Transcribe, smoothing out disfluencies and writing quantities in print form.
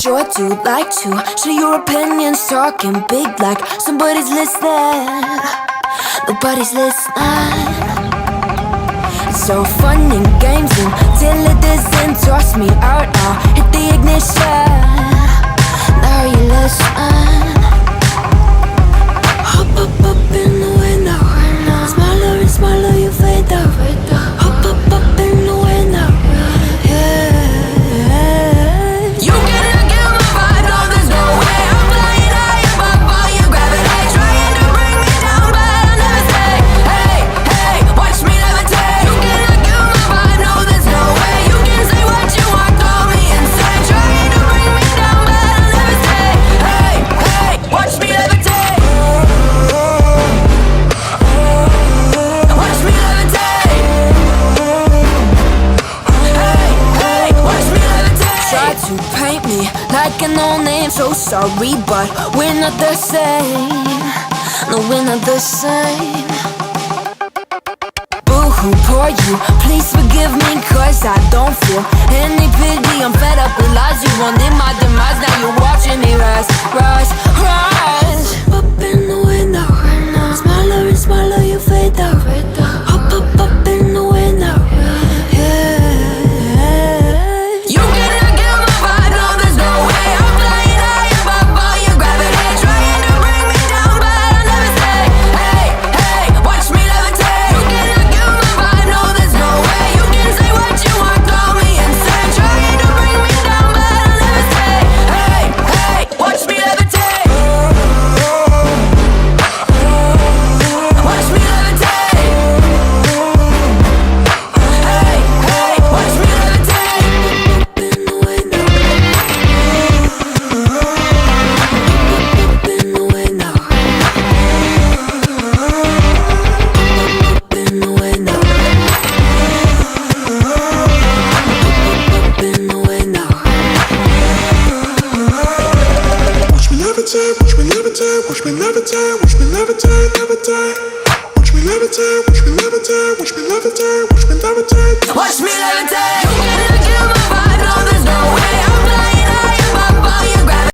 sure do like to share your opinions, talking big like somebody's listening. Nobody's listening. It's so fun and games until it doesn't. Toss me out, I'll hit the ignition. Now you listen. Hop up in the window. Smaller and smaller you fade out. Hop up in the window. You cannot get my vibe, no there's no way. I'm flying high above all your gravity, trying to bring me down, but I'll never stay. Hey, hey, watch me levitate. You cannot get my vibe, no there's no way. You can say what you want, call me insane, trying to bring me down, but I'll never stay. Hey, hey, watch me levitate. Watch me levitate. Hey, hey, watch me levitate. Try to paint me like a no-name, so sorry, but we're not the same. No, we're not the same. Boo-hoo, poor you, please forgive me, cause I don't feel any pity. I'm fed up with lies, you wanted my demise, now you're watching me rise, rise, rise. Up in the window, smaller and smaller you fade out. Hop up in the window. You cannot get my vibe, no there's no way. I'm flying high above all your gravity, trying to bring me down, but I'll never stay. Hey, hey, watch me levitate. You cannot get my vibe, no there's no way. You can say what you want, call me insane, trying to bring me down, but I'll never stay. Hey, hey, watch me levitate. Watch me levitate. Hey, hey, watch me levitate. Up in the window. Up in the window. Up in the window. Up in the window. Watch me levitate, watch me levitate, watch me levitate, watch me levitate, levitate. Watch me levitate, watch me levitate, watch me levitate, watch me levitate. Watch me levitate. You cannot get my vibe, no there's no way.